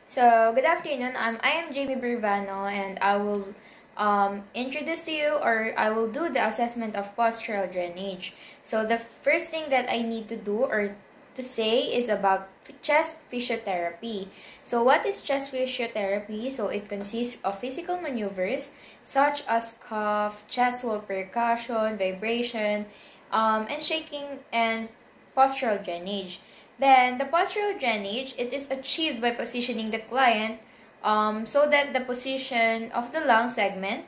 So, good afternoon. I am Jamie Bervano, and I will introduce to you, or I will do the assessment of postural drainage. So, the first thing that I need to do or to say is about chest physiotherapy. So, what is chest physiotherapy? So, it consists of physical maneuvers such as cough, chest wall percussion, vibration, and shaking, and postural drainage. Then, the postural drainage, it is achieved by positioning the client so that the position of the lung segment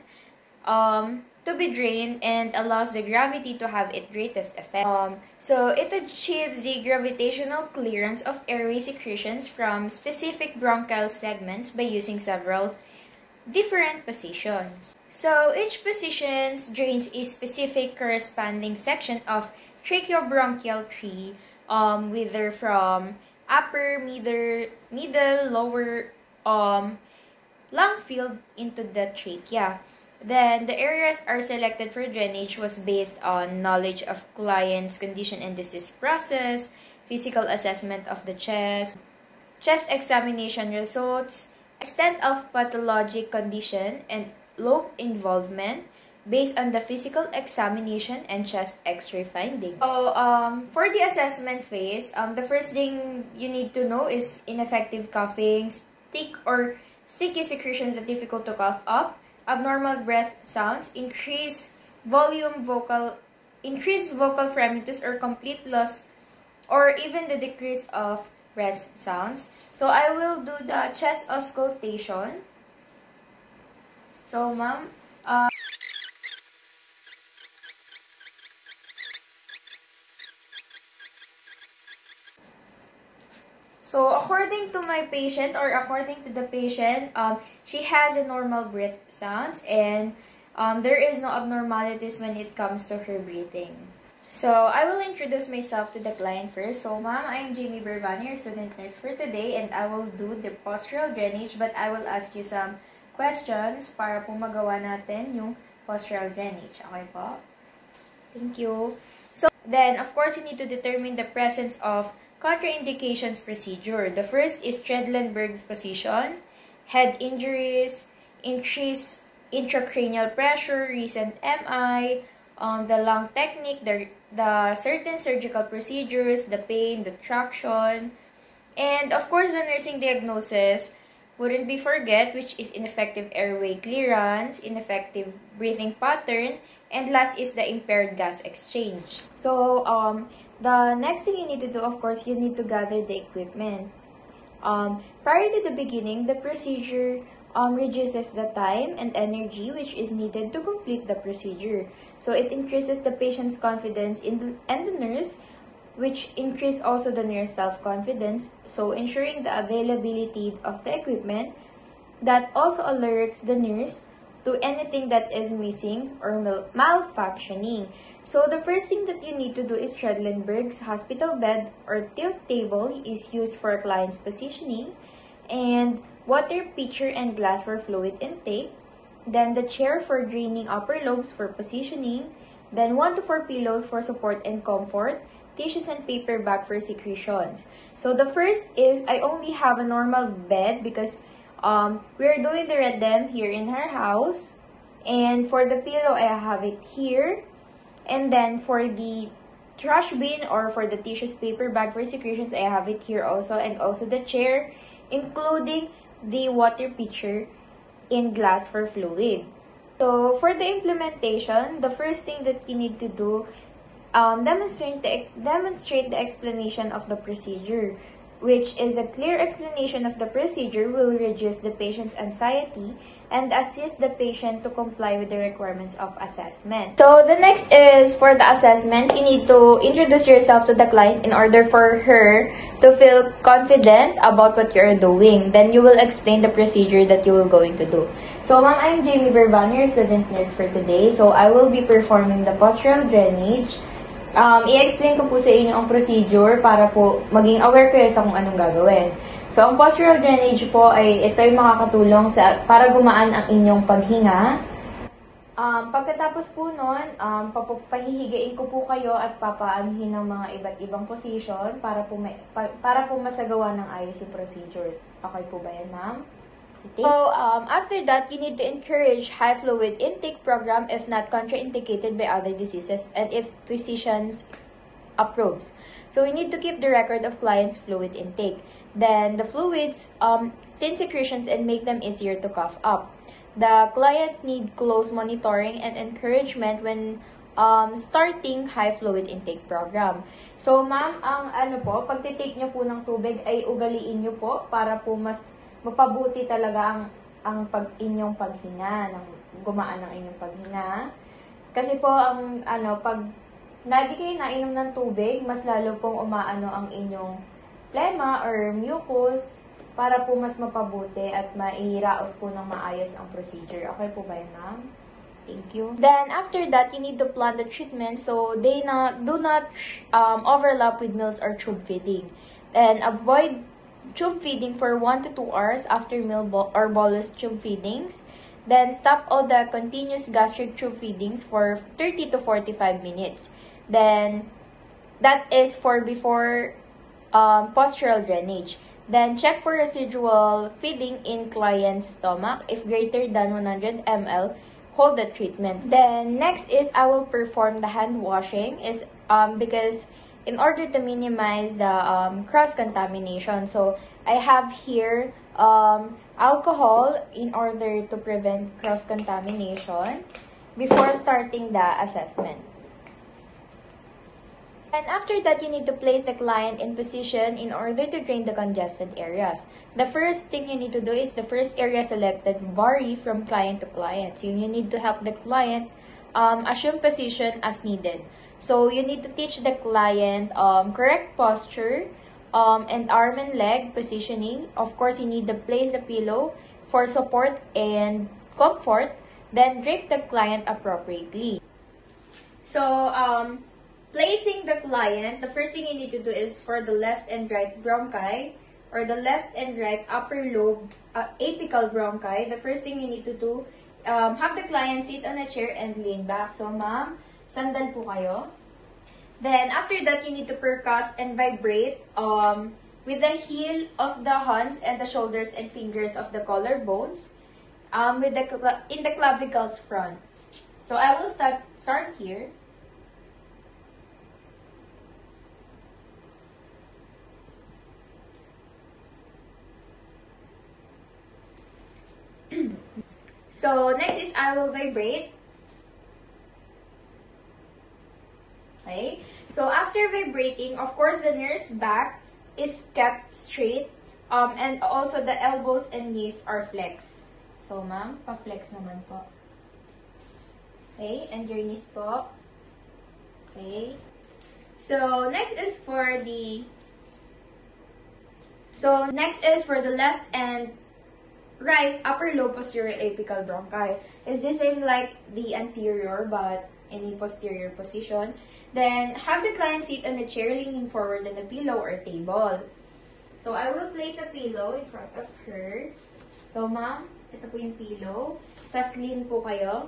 to be drained and allows the gravity to have its greatest effect. So, it achieves the gravitational clearance of airway secretions from specific bronchial segments by using several different positions. So, each position drains a specific corresponding section of tracheobronchial tree, whether from upper, middle, lower lung field into the trachea. Then, the areas are selected for drainage was based on knowledge of client's condition and disease process, physical assessment of the chest examination results, extent of pathologic condition, and lobe involvement, based on the physical examination and chest x-ray findings. So, for the assessment phase, the first thing you need to know is ineffective coughing, sticky secretions that difficult to cough up, abnormal breath sounds, increased vocal fremitus or complete loss, or even the decrease of breath sounds. So, I will do the chest auscultation. So, ma'am, so, according to my patient, or according to the patient, she has a normal breath sounds, and there is no abnormalities when it comes to her breathing. So, I will introduce myself to the client first. So, ma'am, I am Jamie Bervano, your student nurse for today, and I will do the postural drainage, but I will ask you some questions para po magawa natin yung postural drainage. Okay po? Thank you. So, then, of course, you need to determine the presence of contraindications procedure. The first is Trendelenburg's position, head injuries, increased intracranial pressure, recent MI, the lung technique, the certain surgical procedures, the pain, the traction, and of course the nursing diagnosis wouldn't be forget, which is ineffective airway clearance, ineffective breathing pattern, and last is the impaired gas exchange. So, the next thing you need to do, of course, you need to gather the equipment. Prior to the beginning, the procedure reduces the time and energy which is needed to complete the procedure. So, it increases the patient's confidence and the nurse, which increase also the nurse self-confidence. So, ensuring the availability of the equipment that also alerts the nurse to anything that is missing or malfunctioning. So, the first thing that you need to do is Trendelenburg's hospital bed or tilt table is used for client's positioning, and water pitcher and glass for fluid intake, then the chair for draining upper lobes for positioning, then 1 to 4 pillows for support and comfort, tissues and paper bag for secretions. So, the first is I only have a normal bed because we're doing the redem here in her house, and for the pillow I have it here, and then for the trash bin or for the tissues paper bag for secretions I have it here also, and also the chair, including the water pitcher in glass for fluid. So for the implementation, the first thing that you need to do, demonstrate the explanation of the procedure, which is a clear explanation of the procedure will reduce the patient's anxiety and assist the patient to comply with the requirements of assessment. So the next is for the assessment, you need to introduce yourself to the client in order for her to feel confident about what you're doing. Then you will explain the procedure that you will going to do. So ma'am, I'm Jamie Bervano, your student nurse for today. So I will be performing the postural drainage. I-explain ko po sa inyo ang procedure para po maging aware kayo sa kung anong gagawin. So, ang postural drainage po ay ito ay makakatulong para gumaan ang inyong paghinga. Pagkatapos po nun, pahihigain ko po kayo at papaanuhin ng mga iba't ibang position para po masagawa ng ayos yung procedure. Okay po ba yan, ma'am? So, after that, you need to encourage high fluid intake program if not contraindicated by other diseases and if physicians approves. So, we need to keep the record of clients' fluid intake. Then, the fluids, thin secretions and make them easier to cough up. The client need close monitoring and encouragement when starting high fluid intake program. So, ma'am, ang pagtitake nyo po ng tubig ay ugaliin nyo po para po mas mapabuti talaga ang inyong paghinga, gumaan ng inyong paghinga. Kasi po, pag hindi kayo nainom ng tubig, mas lalo pong umaano ang inyong plema or mucus, para po mas mapabuti at mairaos po ng maayos ang procedure. Okay po ba yun, ma'am? Thank you. Then, after that, you need to plan the treatment so they do not overlap with meals or tube feeding. And avoid tube feeding for 1 to 2 hours after meal or bolus tube feedings. Then, stop all the continuous gastric tube feedings for 30 to 45 minutes. Then, that is for before postural drainage. Then, check for residual feeding in client's stomach. If greater than 100 ml, hold the treatment. Then, next is I will perform the hand washing because in order to minimize the cross-contamination. So, I have here alcohol in order to prevent cross-contamination before starting the assessment. And after that, you need to place the client in position in order to drain the congested areas. The first thing you need to do is the first area selected vary from client to client. So you need to help the client assume position as needed. So you need to teach the client correct posture and arm and leg positioning. Of course, you need to place the pillow for support and comfort. Then drape the client appropriately. So, placing the client, the first thing you need to do is for the left and right bronchi or the left and right upper lobe apical bronchi. The first thing you need to do, have the client sit on a chair and lean back. So, ma'am, sandal po kayo. Then, after that, you need to percuss and vibrate with the heel of the hands and the shoulders and fingers of the collarbones in the clavicles front. So, I will start here. So, next is I will vibrate. Okay. So, after vibrating, of course, the nearest back is kept straight. And also, the elbows and knees are flexed. So, ma'am, pa-flex naman po. Okay. And your knees po. Okay. So, next is for the left and right upper lobe posterior apical bronchi. It's the same like the anterior but in a posterior position. Then have the client sit on a chair leaning forward on a pillow or table. So I will place a pillow in front of her. So ma'am, ito po yung pillow. Tapos lean po kayo.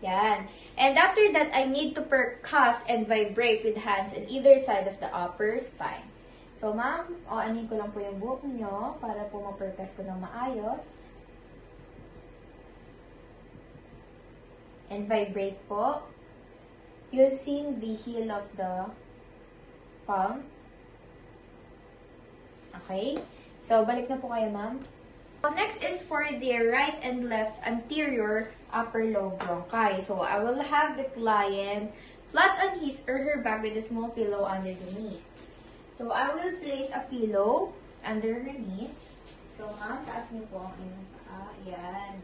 Yan. And after that, I need to percuss and vibrate with hands on either side of the upper spine. So, ma'am, anin ko lang po yung buhok nyo para po ma-percuss ko ng maayos. And vibrate po using the heel of the palm. Okay? So, balik na po kayo, ma'am. So, next is for the right and left anterior upper lobe bronchi. So, I will have the client flat on his or her back with a small pillow under the knees. So, I will place a pillow under her knees. So, ma'am, taas niyo po ang inyong paa. Ayan.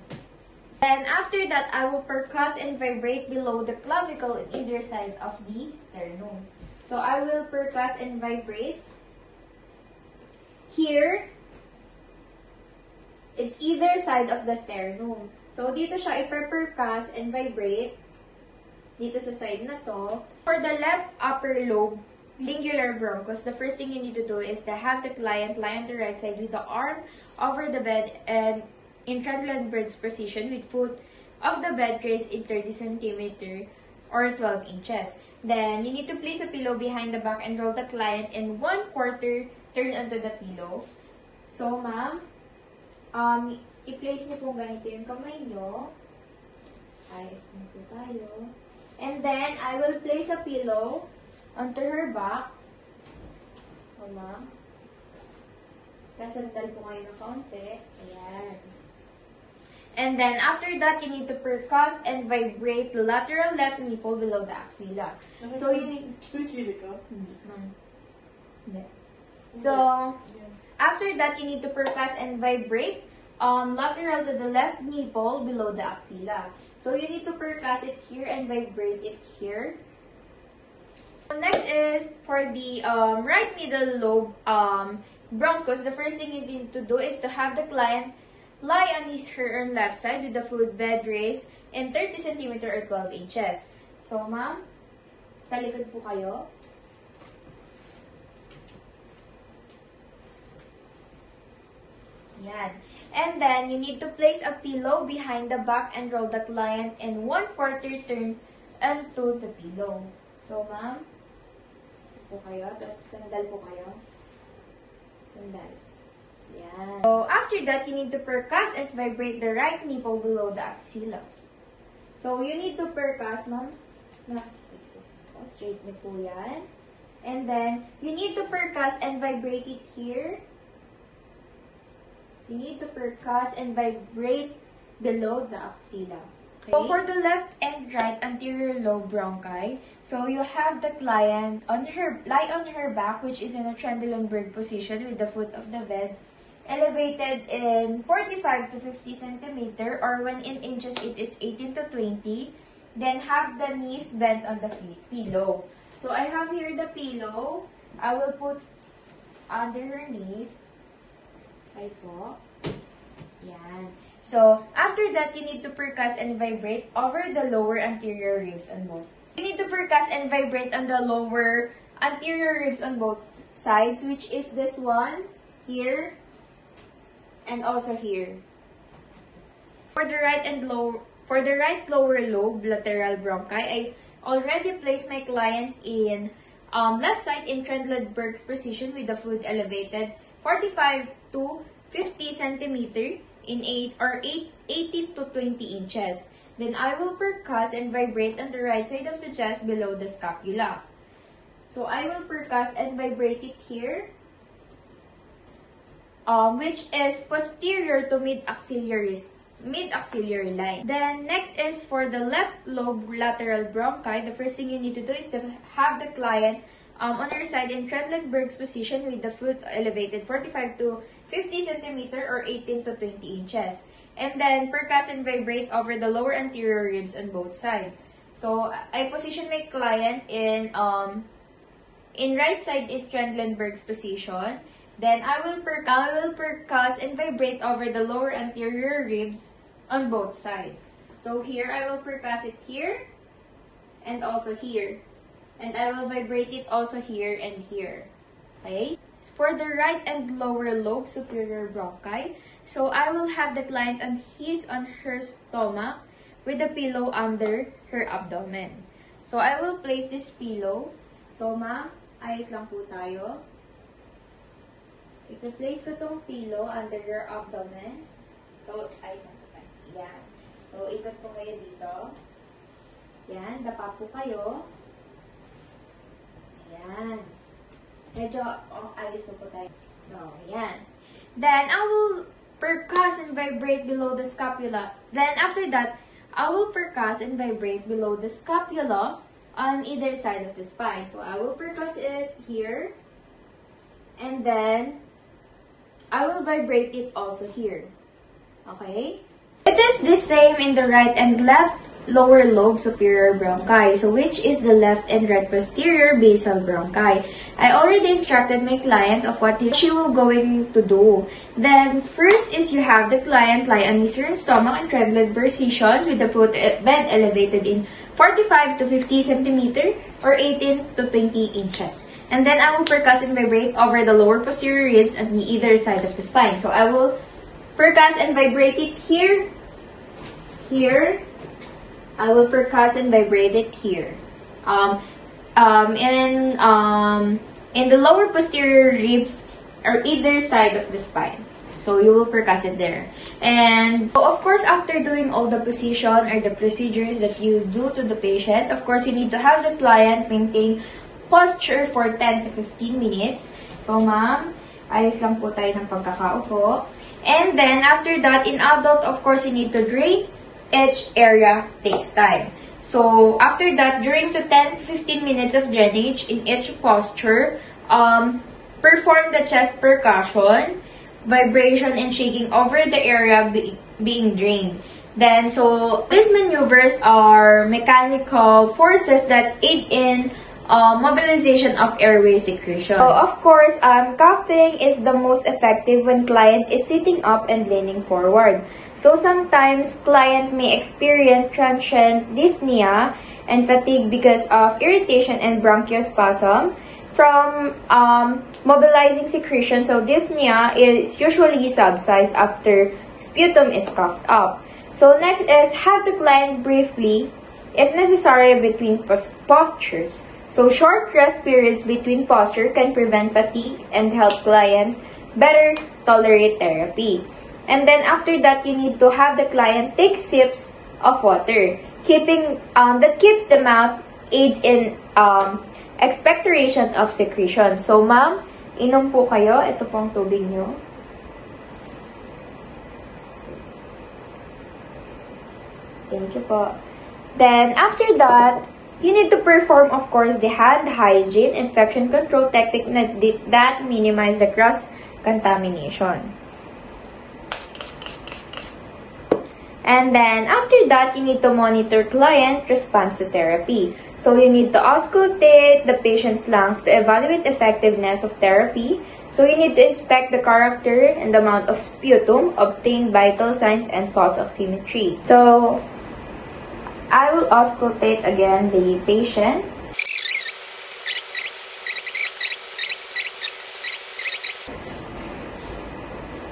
Then, after that, I will percuss and vibrate below the clavicle on either side of the sternum. So, I will percuss and vibrate. Here, it's either side of the sternum. So, dito siya iper-percuss and vibrate. Dito sa side na to. For the left upper lobe, lingular bronchus, the first thing you need to do is to have the client lie on the right side with the arm over the bed and in triangular bridge position with foot of the bed raised in 30 centimeter or 12 inches. Then, you need to place a pillow behind the back and roll the client in 1/4 turn onto the pillow. So, ma'am, i-place niyo po ganito yung kamay niyo. Ayos na po tayo. And then, I will place a pillow onto her back. So, ma'am, kasandal po kayo ng kaunti. Ayan. And then, after that, you need to percuss and vibrate the lateral left nipple below the axilla. So, you need... Kilikili ka? Hindi, man. Hindi. So, after that, you need to percuss and vibrate lateral to the left nipple below the axilla. So, you need to percuss it here and vibrate it here. Next is for the right middle lobe bronchus. The first thing you need to do is to have the client lie on her left side with the foot bed raised in 30 cm or 12 inches. So, ma'am, talikod po kayo. Yan. And then, you need to place a pillow behind the back and roll the client in 1/4 turn onto the pillow. So, ma'am, po kayo. Tapos, sandal po kayo. Sandal. Yan. So, after that, you need to percuss and vibrate the right nipple below the axilla. So, you need to percuss, ma'am. Straight niyo po yan. And then, you need to percuss and vibrate it here. You need to percuss and vibrate below the axilla. Okay. So, for the left and right anterior lobe bronchi, so you have the client lie on her back, which is in a Trendelenburg position with the foot of the bed elevated in 45 to 50 centimeter, or when in inches it is 18 to 20. Then have the knees bent on the pillow. So I have here the pillow. I will put under her knees. Ay po. Yan. So after that, you need to percuss and vibrate over the lower anterior ribs on both. You need to percuss and vibrate on the lower anterior ribs on both sides, which is this one here and also here. For the right lower lobe lateral bronchi, I already placed my client in left side in Trendelenburg's position with the foot elevated 45 to 50 centimeter in 18 to 20 inches. Then I will percuss and vibrate on the right side of the chest below the scapula. So I will percuss and vibrate it here, which is posterior to mid-axillary line. Then next is for the left lobe lateral bronchi. The first thing you need to do is to have the client on her side in Trendelenburg's position with the foot elevated 45 to 50 centimeter or 18 to 20 inches. And then percuss and vibrate over the lower anterior ribs on both sides. So I position my client in right side in Trendelenburg's position. Then I will percuss and vibrate over the lower anterior ribs on both sides. So here I will percuss it here and also here. And I will vibrate it also here and here. Okay? For the right and lower lobe superior bronchi, so I will have the client on her stomach with the pillow under her abdomen. So I will place this pillow. So ma'am, ayos lang po tayo. I-place ko tong pillow under your abdomen. So, ayos lang po tayo. Yan. So, ikot po kayo dito. Yan. Dapa po kayo. Ayan. Medyo ayos po tayo. So, yan. Then, I will percuss and vibrate below the scapula. Then, after that, I will percuss and vibrate below the scapula on either side of the spine. So, I will percuss it here. And then, I will vibrate it also here. Okay? It is the same in the right and left lower lobe superior bronchi. So, which is the left and right posterior basal bronchi. I already instructed my client of what she will going to do. Then, first is you have the client lie on his stomach in Trendelenburg position with the foot bed elevated in 45 to 50 centimeter or 18 to 20 inches. And then I will percuss and vibrate over the lower posterior ribs on the either side of the spine. So I will percuss and vibrate it here, here, I will percuss and vibrate it here. In the lower posterior ribs or either side of the spine. So you will percuss it there. And of course, after doing all the position or the procedures that you do to the patient, of course, you need to have the client maintain posture for 10 to 15 minutes. So ma'am, ayos lang po tayo ng pagkakaupo. And then after that, in adult, of course, you need to drain. Each area takes time. So after that, during the 10 to 15 minutes of drainage in each posture, perform the chest percussion, vibration and shaking over the area being drained. Then, so these maneuvers are mechanical forces that aid in mobilization of airway secretion. So, of course, coughing is the most effective when client is sitting up and leaning forward. So sometimes client may experience transient dyspnea and fatigue because of irritation and bronchospasm from mobilizing secretion. So dyspnea is usually subsides after sputum is coughed up. So next is have the client briefly, if necessary, between postures. So short rest periods between posture can prevent fatigue and help client better tolerate therapy. And then after that, you need to have the client take sips of water. That keeps the mouth, aids in expectoration of secretion. So, ma'am, inom po kayo. Ito pong tubig nyo. Thank you po. Then, after that, you need to perform, of course, the hand hygiene infection control technique that minimize the cross-contamination. And then, after that, you need to monitor client response to therapy. So, you need to auscultate the patient's lungs to evaluate effectiveness of therapy. So, you need to inspect the character and the amount of sputum, obtain vital signs, and pulse oximetry. So, I will auscultate again the patient.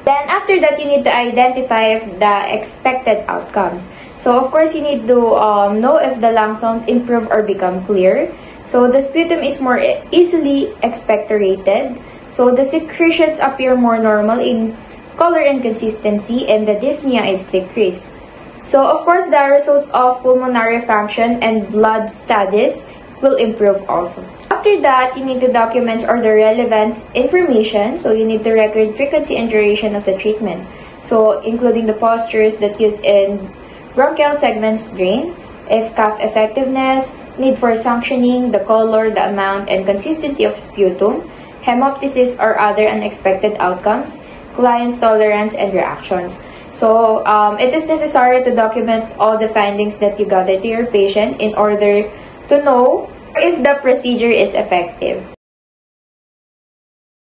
Then after that, you need to identify the expected outcomes. So of course, you need to know if the lung sound improve or become clear. So the sputum is more easily expectorated. So the secretions appear more normal in color and consistency, and the dyspnea is decreased. So of course, the results of pulmonary function and blood studies will improve also. After that, you need to document all the relevant information. So you need to record frequency and duration of the treatment. So including the postures that use in bronchial segments drain, if cough effectiveness, need for suctioning, the color, the amount, and consistency of sputum, hemoptysis or other unexpected outcomes, client's tolerance and reactions. So it is necessary to document all the findings that you gather to your patient in order to know if the procedure is effective.